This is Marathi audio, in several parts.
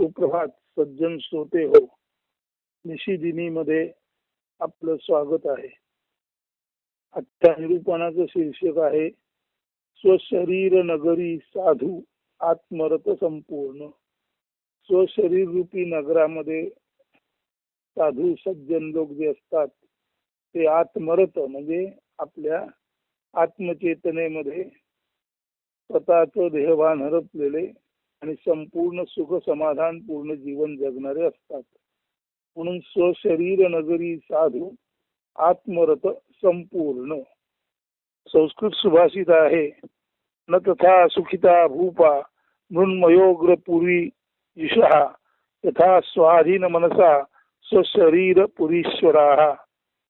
सुप्रभात सज्जन श्रोते हो. निशिदिनी मध्ये आपलं स्वागत आहे. आजच्या निरूपणाचं शीर्षक आहे स्वशरीर नगरी साधू आत्मरत संपूर्ण. स्वशरीर रूपी नगरामध्ये साधू सज्जन लोक जे असतात ते आत्मरत म्हणजे आपल्या आत्मचेतनेमध्ये स्वतःचं देहभान हरपलेले आणि संपूर्ण सुख समाधान पूर्ण जीवन जगणारे असतात. म्हणून स्वशरीर नगरी साधू आत्मरत संपूर्ण. संस्कृत सुभाषित आहे, न तथा सुखिता भूपा मृण्मयोग्र पुरी ईशा तथा स्वाधीन मनसा स्वशरीर पुरीश्वरा.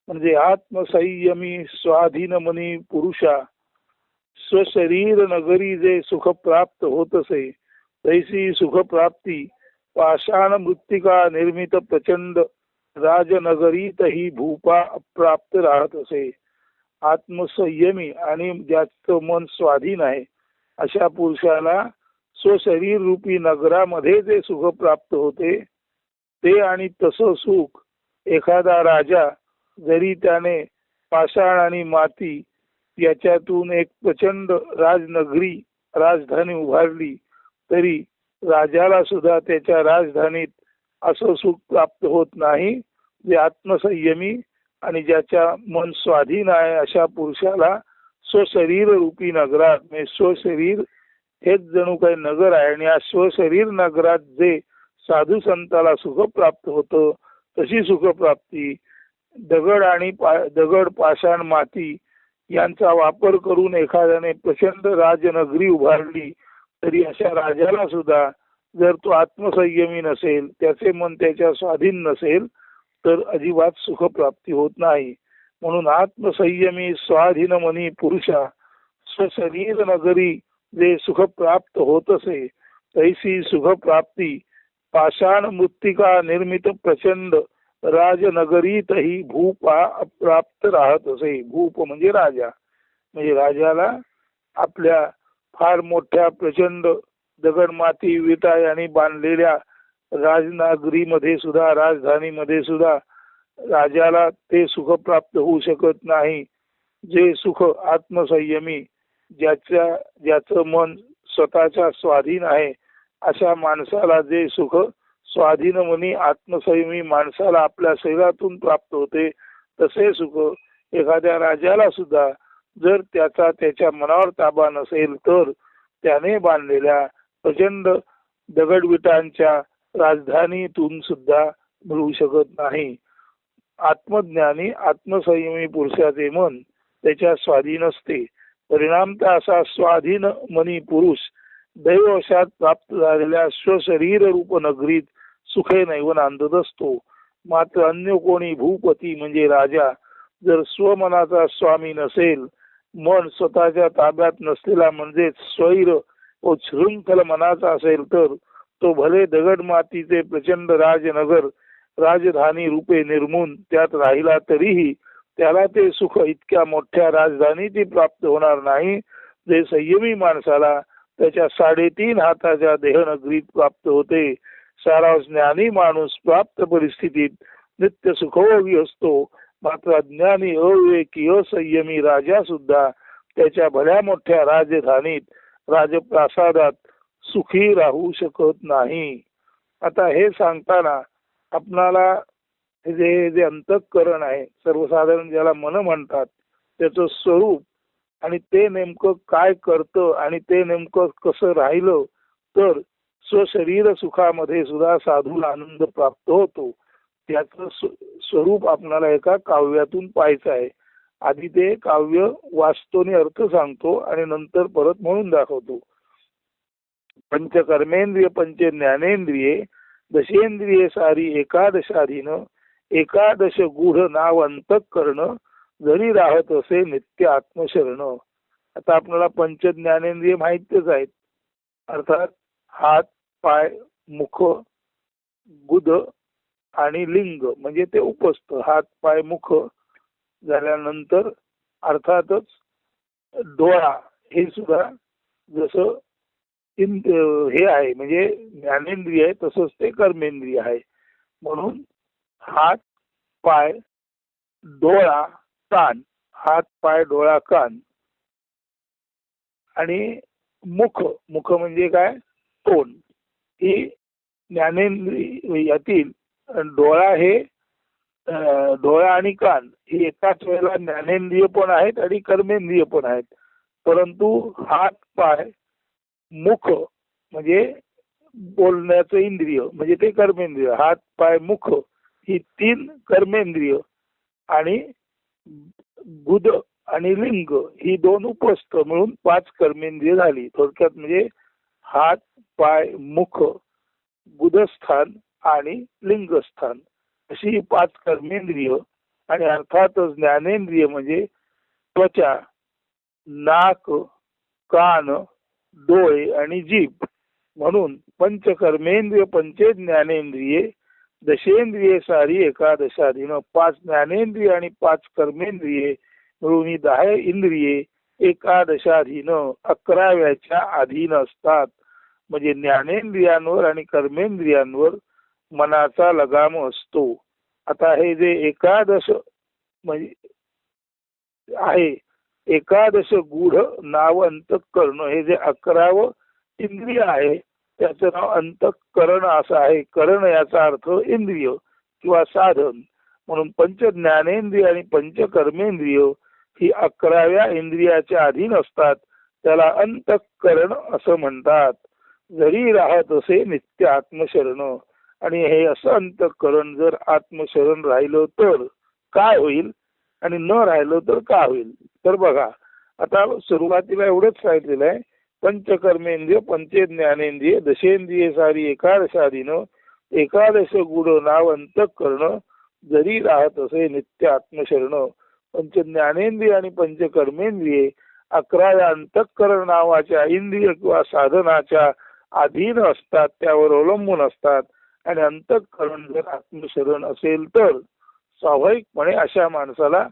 म्हणजे आत्मसंयमी स्वाधीन मनी पुरुषा स्वशरीर नगरी जे सुख प्राप्त होत असे तैसी सुख प्राप्ती पाषाण मृत्तिका निर्मित प्रचंड राजनगरीतही भूपा अप्राप्त राहत असे. आत्मसंयमी आणि ज्याचं मन स्वाधीन आहे अशा पुरुषाला स्वशरीर रूपी नगरामध्ये जे सुख प्राप्त होते ते आणि तसं सुख एखादा राजा जरी त्याने पाषाण आणि माती याच्यातून एक प्रचंड राजधानी उभारली तरी राजाला सुद्धा त्याच्या राजधानीत असं सुख प्राप्त होत नाही. जे आत्मसंयमी आणि ज्याच्या मन स्वाधीन आहे अशा पुरुषाला स्वशरीर रूपी नगरात म्हणजे स्वशरीर हेच जणू काही नगर आहे आणि या स्वशरीर नगरात जे साधू संताला सुख प्राप्त होतं तशी सुखप्राप्ती दगड पाषाण माती यांचा वापर करून एखाद्याने प्रचंड राजनगरी उभारली तरी अशा राजाला सुद्धा जर तो आत्मसंयमी नसेल त्याचे मन त्याच्या स्वाधीन नसेल तर अजिबात सुखप्राप्ती होत नाही. म्हणून आत्मसंयमी स्वाधीन मनी पुरुषा स्वशरीर नगरी जे सुख प्राप्त होत असे तैसी सुखप्राप्ती पाषाण मृत्तिका निर्मित प्रचंड राजनगरीतही भूपा अप्राप्त राहत असे. भूप म्हणजे राजा, म्हणजे राजाला आपल्या फार मोठ्या प्रचंड दगड माती विटा यांनी बांधलेल्या राजनगरीमध्ये सुद्धा राजधानीमध्ये सुद्धा राजाला ते सुख प्राप्त होऊ शकत नाही. जे सुख आत्मसंयमी ज्याचं मन स्वतःच्या स्वाधीन आहे अशा माणसाला जे सुख स्वाधीन मनी आत्मसंयमी माणसाला आपल्या शरीरातून प्राप्त होते तसे सुख एखाद्या राजाला सुद्धा जर त्याच्या मनावर ताबा नसेल तर त्याने बांधलेल्या प्रचंड दगडविटांच्या राजधानीतून सुद्धा मिळू शकत नाही. आत्मज्ञानी आत्मसंयमी पुरुषाचे मन त्याच्या स्वाधीन असते. परिणामतः असा स्वाधीन मनी पुरुष दैववशात प्राप्त झालेल्या स्वशरीर रूप नगरीत सुखे नैव नांदत असतो. मात्र अन्य कोणी भूपती म्हणजे राजा जर स्वमनाचा स्वामी नसेल, मन स्वतःच्या ताब्यात नसलेला म्हणजेच स्वैर व शृंखल मनाचा असेल तर तो भले दगड मातीचे प्रचंड राजनगर राजधानी रूपे निर्मून त्यात राहिला तरीही त्याला ते सुख इतक्या मोठ्या राजधानीची प्राप्त होणार नाही जे संयमी माणसाला त्याच्या 3.5 हाताच्या देहनगरीत प्राप्त होते. सारा ज्ञानी माणूस प्राप्त परिस्थितीत नित्य सुखभोगी असतो. मात्र अज्ञानी अविवेकी असंयमी राजा सुद्धा त्याच्या भल्या मोठ्या राजधानीत राजप्रासादात सुखी राहू शकत नाही. आता हे सांगताना आपणाला जे अंतःकरण आहे सर्वसाधारण ज्याला मन म्हणतात त्याचं स्वरूप आणि ते नेमकं काय करतं आणि ते नेमकं कसं राहिलं तर स्वशरीर सुखामध्ये सुद्धा साधूला आनंद प्राप्त होतो. त्याचं स्वरूप आपणाला एका काव्यातून पाहायचं आहे. आधी ते काव्य वाचतो आणि अर्थ सांगतो आणि नंतर परत म्हणून दाखवतो. पंचकर्मेंद्रिय पंच ज्ञानेंद्रिये दशेंद्रिये सारी एकादशाधीन एकादश गूढ नाव अंतःकरण जरी राहत असे नित्य आत्मशरण. आता आपल्याला पंच ज्ञानेंद्रिय माहितीच आहेत, अर्थात हात पाय मुख गुद आणि लिंग म्हणजे ते उपस्थ. हात पाय मुख झाल्यानंतर अर्थातच डोळा हे सुद्धा जसं हे आहे, म्हणजे ज्ञानेंद्रिय आहे तसंच ते कर्मेंद्रिय आहे. म्हणून हात, पाय, डोळा, कान, हात, पाय, डोळा, कान आणि मुख, मुख म्हणजे काय, तोंड, ही ज्ञानेंद्रिय यातील डोळा हे डोळा आणि कान हे एकाच वेळेला ज्ञानेंद्रिय पण आहेत आणि कर्मेंद्रिय पण आहेत. परंतु हात, पाय, मुख म्हणजे बोलण्याचं इंद्रिय म्हणजे ते कर्मेंद्रिय, हात, पाय, मुख ही 3 कर्मेंद्रिय आणि गुद आणि लिंग ही 2 उपस्थ मिळून 5 कर्मेंद्रिय झाली. थोडक्यात म्हणजे हात, पाय, मुख, गुदस्थान आणि लिंगस्थान अशी 5 कर्मेंद्रिय. आणि अर्थातच ज्ञानेंद्रिय म्हणजे त्वचा, नाक, कान, डोळे आणि जीभ. म्हणून पंचकर्मेंद्रिय पंचे ज्ञानेंद्रिये दशेंद्रिये सारी एकादशाधीन. 5 ज्ञानेंद्रिय आणि 5 कर्मेंद्रिये मिळून 10 इंद्रिये एकादशाधीन 11व्याच्या अधीन असतात. म्हणजे ज्ञानेंद्रियांवर आणि कर्मेंद्रियांवर मनाचा लगाम असतो. आता हे जे एकादश म्हणजे आहे, एकादश गूढ नाव अंतःकरण, हे जे 11वं इंद्रिय आहे त्याचं नाव अंतःकरण असं आहे. करण याचा अर्थ इंद्रिय किंवा साधन. म्हणून पंच ज्ञानेंद्रिय आणि पंच कर्मेंद्रिय ही 11व्या इंद्रियाच्या अधीन असतात. त्याला अंतःकरण असं म्हणतात. जरी राहत असे नित्य आत्मशरण. आणि हे असं अंतःकरण जर आत्मशरण राहिलं तर काय होईल आणि न राहिलं तर काय होईल. तर बघा, आता सुरुवातीला एवढंच सांगितलेलं आहे, पंचकर्मेंद्रिय पंचे ज्ञानेंद्रिय दशेंद्रिय सारी एकादशाधीन एकादश गुढ नाव अंतःकरण जरी राहत असे नित्य आत्मशरण. पंच ज्ञानेंद्रिय आणि पंचकर्मेंद्रिये 11व्या अंतःकरण नावाच्या इंद्रिय किंवा साधनाच्या अधीन असतात, त्यावर अवलंबून असतात. आणि अंतःकरण जर आत्मशरण असेल तर स्वाभाविकपणे अशा माणसाला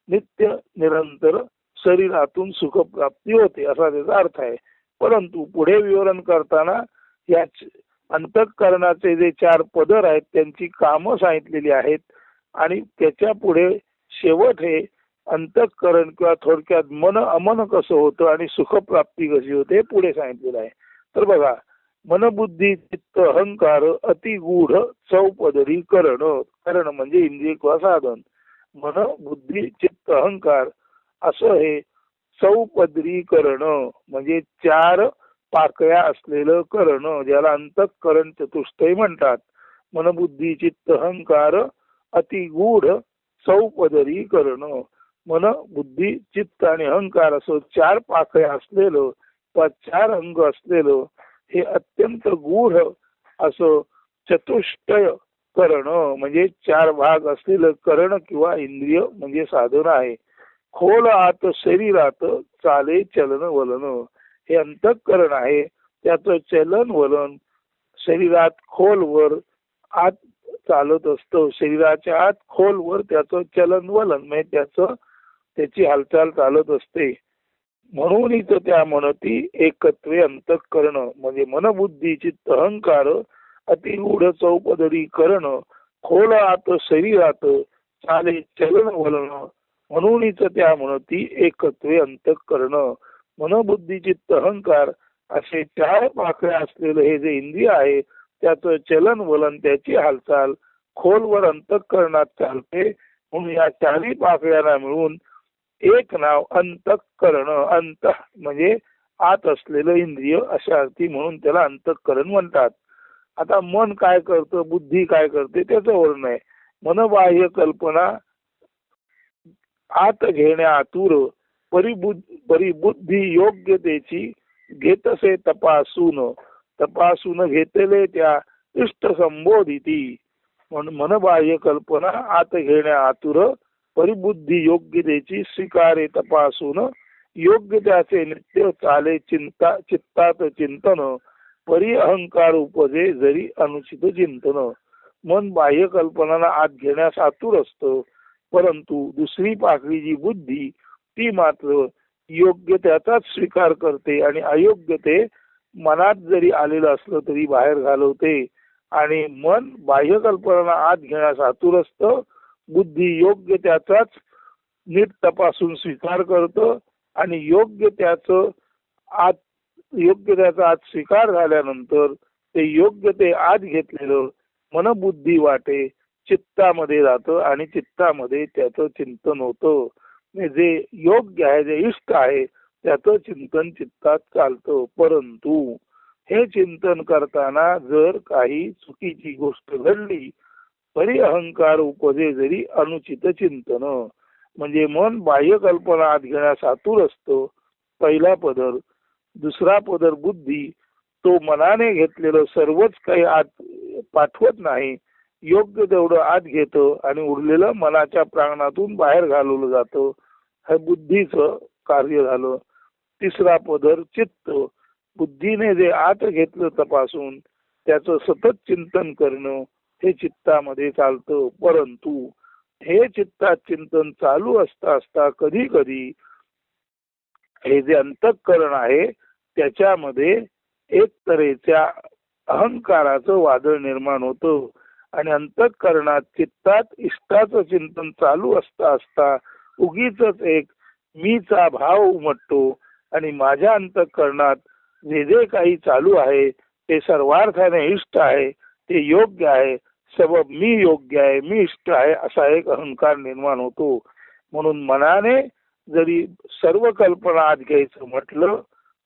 नित्य निरंतर शरीरातून सुखप्राप्ती होते असा त्याचा अर्थ आहे. परंतु पुढे विवरण करताना या अंतःकरणाचे जे 4 पदर आहेत त्यांची कामं सांगितलेली आहेत. आणि त्याच्या पुढे शेवट हे अंतःकरण किंवा थोडक्यात मन अमन कसं होतं आणि सुखप्राप्ती कशी होते पुढे सांगितलेलं आहे. तर बघा, मन बुद्धी चित्त अहंकार अतिगूढ चौपदरी करण. करण म्हणजे इंद्रिय किंवा साधन. मन बुद्धी चित्त अहंकार असं हे चौपदरी करण म्हणजे 4 पाकळ्या असलेलं करण, ज्याला अंतःकरण चतुष्टय म्हणतात. मन बुद्धी चित्त अहंकार अतिगूढ चौपदरी करण. मन बुद्धी चित्त आणि अहंकार असं 4 पाकळ्या असलेलं किंवा 4 अंग असलेलं हे अत्यंत गूढ असं चतुष्टय करण म्हणजे 4 भाग असलेलं करण किंवा इंद्रिय म्हणजे साधन आहे. खोल आत शरीरात चाले चलन वलन हे अंतःकरण आहे. त्याचं चलन वलन शरीरात खोलवर आत चालत असतं. शरीराच्या आत खोलवर त्याचं चलन वलन म्हणजे त्याची हालचाल चालत असते. म्हणूनच त्या म्हणती एकत्वे अंतःकरण म्हणजे मनबुद्धी चित्त अहंकार अतिगूढ चौपदरी करण खोल आत शरीरात चाले चलन वलन. म्हणूनच त्या म्हणती एकत्वे अंतःकरण. मनबुद्धी चित्त अहंकार असे 4 पाकळ्या असलेलं हे जे इंद्रिय आहे त्याचं चलन वलन त्याची हालचाल खोलवर अंतःकरणात चालते. म्हणून या 4 पाकळ्यांना मिळून एक नाव अंतःकरण. अंत म्हणजे आत असलेलं इंद्रिय अशा अर्थी, म्हणून त्याला अंतःकरण म्हणतात. आता मन काय करतं, बुद्धी काय करते त्याचं वर्णन आहे. मनबाह्य कल्पना आत घेण्या आतुर परिबुद्धी योग्यतेची घेतसे तपासून घेतले त्या इष्ट संबोधिती. मनबाह्य कल्पना आत घेण्या आतुर परिबुद्धी योग्यतेची स्वीकारे तपासून योग्य त्याचे नित्य चाले चित्तात चिंतन परी अहंकार उपजे जरी अनुचित चिंतन. मन बाह्य कल्पनांना आत घेण्यास आतुर असतं, परंतु दुसरी पाकळी जी बुद्धी ती मात्र योग्य त्याचाच स्वीकार करते आणि अयोग्य ते मनात जरी आलेलं असलं तरी बाहेर घालवते आणि मन बाह्य कल्पना आत घेण्यास आतुर असतं. बुद्धी योग्य त्याचाच नीट तपासून स्वीकार करतं आणि योग्य त्याचा आत स्वीकार झाल्यानंतर ते आत घेतलेलं मनबुद्धी वाटे चित्तामध्ये जातं आणि चित्तामध्ये त्याचं चिंतन होतं. जे योग्य आहे, जे इष्ट आहे त्याचं चिंतन चित्तात चालतं. परंतु हे चिंतन करताना जर काही चुकीची गोष्ट घडली तरी अहंकार उपजे जरी अनुचित चिंतन, म्हणजे मन बाह्य कल्पना आत घेण्यास आतुर असतो, पहिला पदर. दुसरा पदर बुद्धी, तो मनाने घेतलेलं सर्वच काही आत पाठवत नाही, योग्य तेवढं आत घेतो आणि उरलेलं मनाच्या प्रांगणातून बाहेर घालवलं जातं. हे बुद्धीचं कार्य झालं. तिसरा पदर चित्त, बुद्धीने जे आत घेतलं तपासून त्याचं सतत चिंतन करणं हे चित्तामध्ये चालतं. परंतु हे चित्तात चिंतन चालू असता असता कधी कधी हे जे अंतःकरण आहे त्याच्यामध्ये एक तऱ्हेच्या अहंकाराचं वादळ निर्माण होतं आणि अंतःकरणात चित्तात इष्टाचं चिंतन चालू असता असता उगीच एक मीचा भाव उमटतो आणि माझ्या अंतःकरणात जे जे काही चालू आहे ते सर्वार्थाने इष्ट आहे, ते योग्य आहे, सबब मी योग्य आहे, मी इष्ट आहे, असा एक अहंकार निर्माण होतो. म्हणून मनाने जरी सर्व कल्पना आत घ्यायचं म्हटलं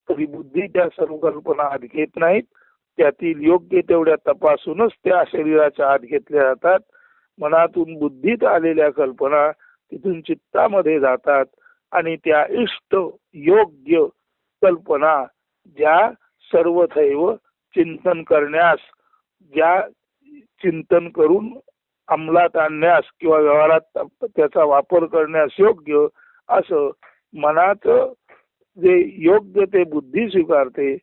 तरी बुद्धी त्या सर्व कल्पना आत घेत नाहीत. त्यातील योग्य तेवढ्या तपासूनच त्या शरीराच्या आत घेतल्या जातात. मनातून बुद्धीत आलेल्या कल्पना तिथून चित्तामध्ये जातात आणि त्या इष्ट योग्य कल्पना ज्या सर्वथैव चिंतन करण्यास, ज्या चिंतन करून अंमलात आणण्यास किंवा व्यवहारात त्याचा वापर करण्यास योग्य असं मनाचं जे योग्य ते बुद्धी स्वीकारते.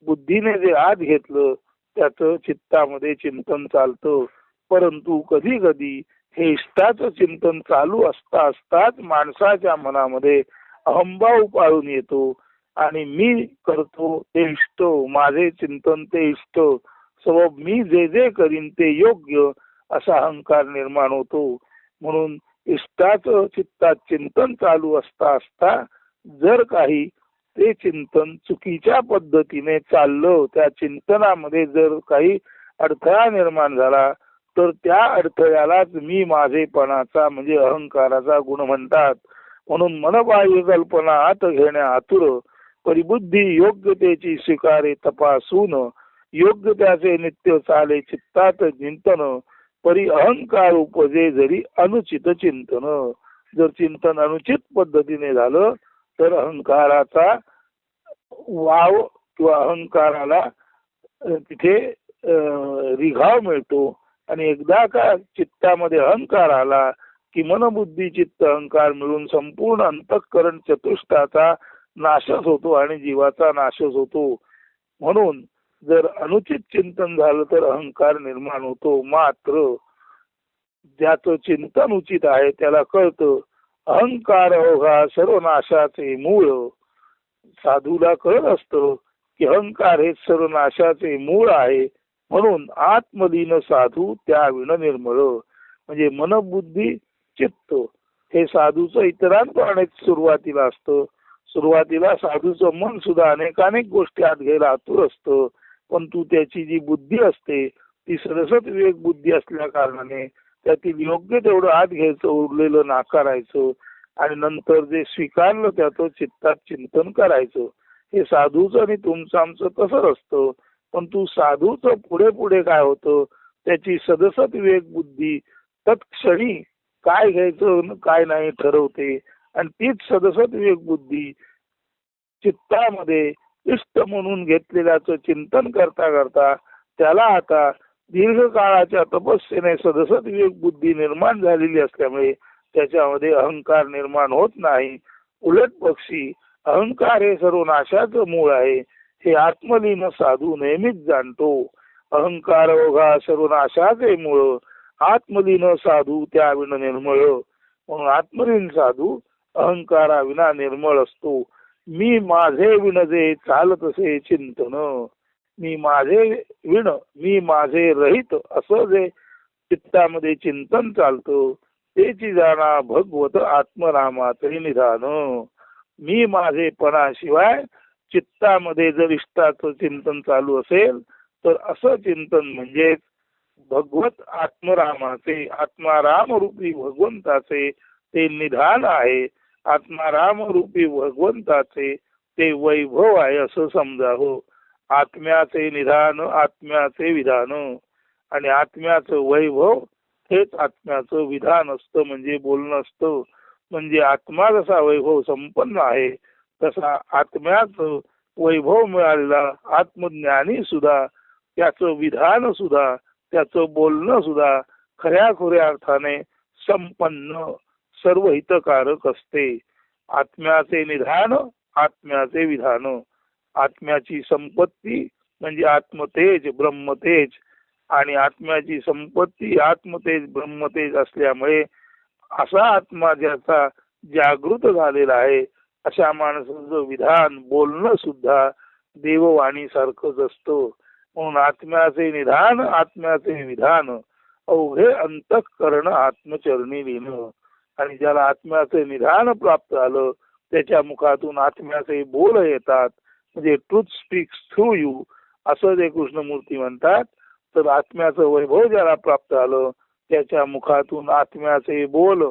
बुद्धीने जे आत घेतलं त्याचं चित्तामध्ये चिंतन चालतं. परंतु कधी कधी हे इष्टाचं चिंतन चालू असता असताच माणसाच्या मनामध्ये अहंभाव पाळून येतो आणि मी करतो ते इष्ट, माझे चिंतन ते इष्ट, सबब मी जे जे करीन ते योग्य असा अहंकार निर्माण होतो. म्हणून इष्टाचं चित्तात चिंतन चालू असता असता जर काही ते चिंतन चुकीच्या पद्धतीने चाललं, त्या चिंतनामध्ये जर काही अडथळा निर्माण झाला तर त्या अडथळ्यालाच मी माझेपणाचा म्हणजे अहंकाराचा गुण म्हणतात. म्हणून मनबाह्य कल्पना आत घेण्या आतुर, परिबुद्धी योग्यतेची स्वीकारे तपासून, योग्य त्याचे नित्य चाले चित्तात चिंतन, परी अहंकार उपजे जरी अनुचित चिंतन. जर चिंतन अनुचित पद्धतीने झालं तर अहंकाराचा वाव किंवा अहंकाराला तिथे रिघाव मिळतो आणि एकदा का चित्तामध्ये अहंकार आला की मनबुद्धी चित्त अहंकार मिळून संपूर्ण अंतःकरण चतुष्टाचा नाशच होतो आणि जीवाचा नाशच होतो. म्हणून जर अनुचित चिंतन झालं तर अहंकार निर्माण होतो. मात्र ज्याचं चिंतन उचित आहे त्याला कळतं अहंकार अवघा सर्व नाशाचे मूळ. साधूला कळत असतं की अहंकार हे सर्व नाशाचे मूळ आहे. म्हणून आत्मलीन साधू त्या विण निर्मळ, म्हणजे मनबुद्धी चित्त हे साधूचं इतरांप्रमाणे सुरुवातीला असतं. सुरुवातीला साधूचं मन सुद्धा अनेक गोष्टी आत घ्यायला आतुर असतं, परंतु त्याची जी बुद्धी असते ती सरसत विवेक बुद्धी असल्या कारणाने त्यातील योग्य तेवढं आत घ्यायचं, उरलेलं नाकारायचं आणि नंतर जे स्वीकारलं त्याचं चित्तात चिंतन करायचं. हे साधूचं आणि तुमचं आमचं तसंच असतं. पण तू साधूचं पुढे पुढे काय होतं, त्याची सदसत विवेक बुद्धी तत्क्षणी काय घ्यायचं काय नाही ठरवते आणि तीच सदसत विवेक बुद्धी चित्तामध्ये इष्ट म्हणून घेतलेल्याचं चिंतन करता करता त्याला आता दीर्घकाळाच्या तपस्येने सदसत विवेक बुद्धी निर्माण झालेली असल्यामुळे त्याच्यामध्ये अहंकार निर्माण होत नाही. उलट पक्षी अहंकार हे सर्व नाशाचं मूळ आहे हे आत्मलीन साधू नेहमीच जाणतो. अहंकार ओघा सर्व नाशाचे मूळ, आत्मलीन साधू त्या विण निर्मळ. म्हणून आत्मलीन साधू अहंकारा विना निर्मळ असतो. मी माझे विण जे चालत असे चिंतन, मी माझे विण मी माझे रहित असं जे चित्तामध्ये चिंतन चालतो तेची जाणा भगवत आत्मरामाचे निधान. मी माझेपणाशिवाय चित्तामध्ये जर इष्टाचं चिंतन चालू असेल तर असं चिंतन म्हणजे भगवत आत्मरामाचे आत्माराम रूपी भगवंताचे ते निधान आहे. आत्माराम रूपी भगवंताचे ते वैभव आहे असं समजावं. आत्म्याचे निधान आत्म्याचे विधान आणि आत्म्याचं वैभव हेच आत्म्याचं विधान असतं म्हणजे बोलणं असतं. म्हणजे आत्मा जसा वैभव संपन्न आहे तसा आत्म्याचं वैभव मिळालेला आत्मज्ञानी सुद्धा त्याचं विधान सुद्धा त्याचं बोलणं सुद्धा खऱ्या खुऱ्या अर्थाने संपन्न सर्व हितकारक असते. आत्म्याचे निधान आत्म्याचे विधान. आत्म्याची संपत्ती म्हणजे आत्मतेज ब्रह्मतेज आणि आत्म्याची संपत्ती आत्मतेज ब्रह्मतेज असल्यामुळे असा आत्मा ज्याचा जागृत झालेला आहे अशा माणसाचं विधान बोलणं सुद्धा देववाणी सारखंच असतं. म्हणून आत्म्याचे निधान आत्म्याचे विधान अवघे अंतःकरण आत्मचरणी लिहिणं. आणि ज्याला आत्म्याचे निधान प्राप्त झालं त्याच्या मुखातून आत्म्याचे बोल येतात म्हणजे ट्रूथ स्पीक्स थ्रू यू असं जे कृष्णमूर्ती म्हणतात. तर आत्म्याचं वैभव ज्याला प्राप्त झालं त्याच्या मुखातून आत्म्याचे बोल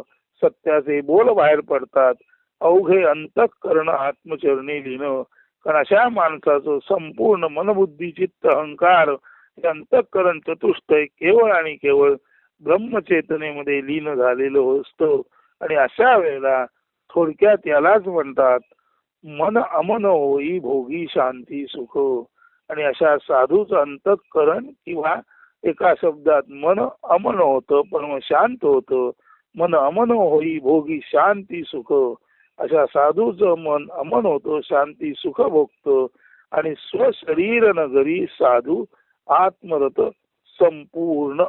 सत्याचे बोल बाहेर पडतात. अवघे अंतःकरण आत्मचरणी लिहिणं. कारण अशा माणसाचं संपूर्ण मनबुद्धी चित्त अहंकार हे अंतःकरण चतुष्टय केवळ आणि केवळ ब्रह्मचेतनेमध्ये लीन झालेलं असतं. आणि अशा वेळेला थोडक्यात यालाच म्हणतात मन अमन होई भोगी शांती सुख. आणि अशा साधूचं अंतःकरण किंवा एका शब्दात मन अमन होतं पण शांत होतं. मन अमन होई भोगी शांती सुख. अशा साधूचं मन अमन होतं शांती सुख भोगतं आणि स्वशरीर नगरी साधू आत्मरत संपूर्ण.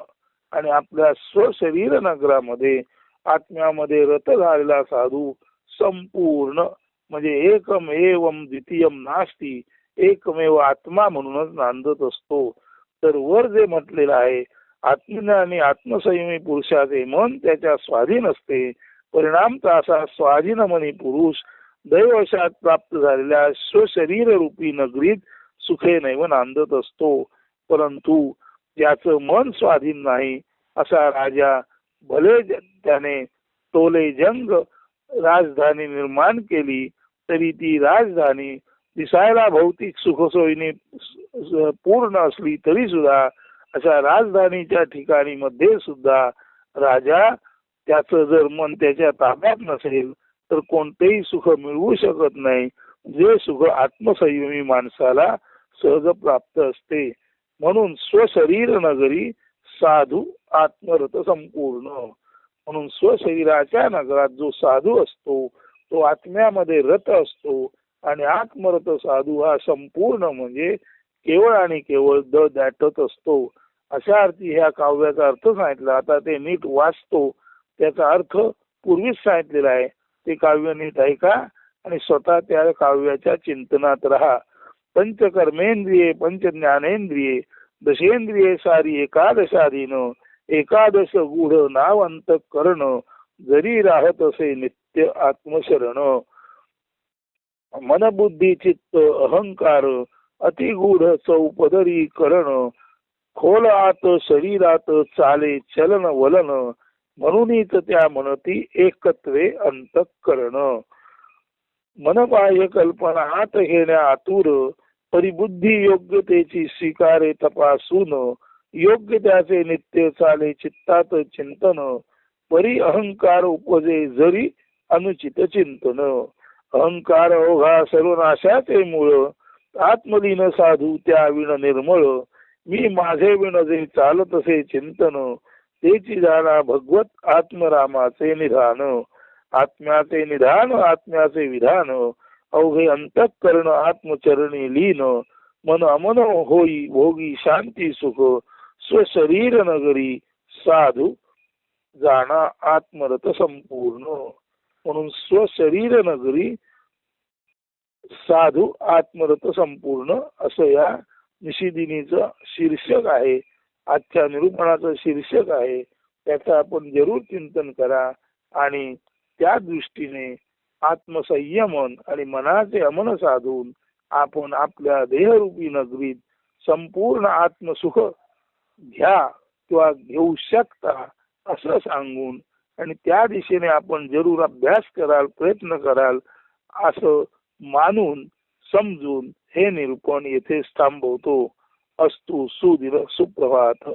आणि आपल्या स्वशरीर नगरामध्ये आत्म्यामध्ये रत झालेला साधू संपूर्ण म्हणजे एकमेवम द्वितीयम नास्ती एकमेव आत्मा म्हणूनच नांदत असतो. तर वर जे म्हटलेलं आहे आत्मज्ञानी आत्मसंयमी पुरुषाचे मन त्याच्या स्वाधीन असते. परिणामचा असा स्वाधीन मनी पुरुष दैववशात प्राप्त झालेल्या स्वशरीर रूपी नगरीत सुखे नैव नांदत असतो. परंतु ज्याचं मन स्वाधीन नाही असा राजा भले त्याने तोले जंग राजधानी निर्माण केली तरी ती राजधानी दिसायला भौतिक सुखसोयीने पूर्ण असली तरी सुद्धा अशा राजधानीच्या ठिकाणी मध्ये सुद्धा राजा त्याचं जर मन त्याच्या ताब्यात नसेल तर कोणतेही सुख मिळवू शकत नाही. जे सुख आत्मसंयमी माणसाला सहज प्राप्त असते. म्हणून स्वशरीर नगरी साधू आत्मरत संपूर्ण. म्हणून स्वशरीराच्या नगरात जो साधू असतो तो आत्म्यामध्ये रत असतो आणि आत्मरत साधू हा संपूर्ण म्हणजे केवळ आणि केवळ दाटत असतो. अशा अर्थी ह्या काव्याचा अर्थ सांगितला. आता ते नीट वाचतो त्याचा अर्थ पूर्वीच सांगितलेला आहे. ते काव्य नीट ऐका आणि स्वतः त्या काव्याच्या चिंतनात राहा. पंचकर्मेंद्रिये पंच ज्ञानेंद्रिये दशेंद्रिये सारी एकादशाधीन एकादश गूढ नाव अंतःकरण जरी राहत असे नित्य आत्मशरण. मनबुद्धी चित्त अहंकार अतिगूढ चौपदरी करण खोल आत शरीरात चाले चलन वलन म्हणूनच त्या म्हणती एकत्वे अंतःकरण. मनबाह्य कल्पना आत घेण्या आतुर परिबुद्धी योग्यतेची स्वीकारे तपासून योग्य त्याचे नित्य चाले चित्तात चिंतन परी अहंकार उपजे जरी अनुचित चिंतन. अहंकार ओघा सर्वनाशाचे मूळ आत्मलीन साधू त्या विण निर्मळ मी माझे विण जे चालत असे चिंतन तेची जाणा भगवत आत्मरामाचे निधान. आत्म्याचे निधान आत्म्याचे विधान अवघे अंतःकरण आत्मचरणी लीन मन अमन होई भोगी शांती सुख स्वशरीर नगरी साधू जाणा आत्मरत संपूर्ण. म्हणून स्वशरीर नगरी साधू आत्मरत संपूर्ण असं या निशिदिनीचं शीर्षक आहे, आजच्या निरूपणाचं शीर्षक आहे. त्याचं आपण जरूर चिंतन करा आणि त्या दृष्टीने आत्मसंयमन आणि मनाचे अमन साधून आपण आपल्या देहरूपी नगरीत संपूर्ण आत्मसुख घ्या किंवा घेऊ शकता असं सांगून आणि त्या दिशेने आपण जरूर अभ्यास कराल, प्रयत्न कराल असं मानून समजून हे निरूपण येथे थांबवतो. अस्तु सुदीर्घ सुप्रभात.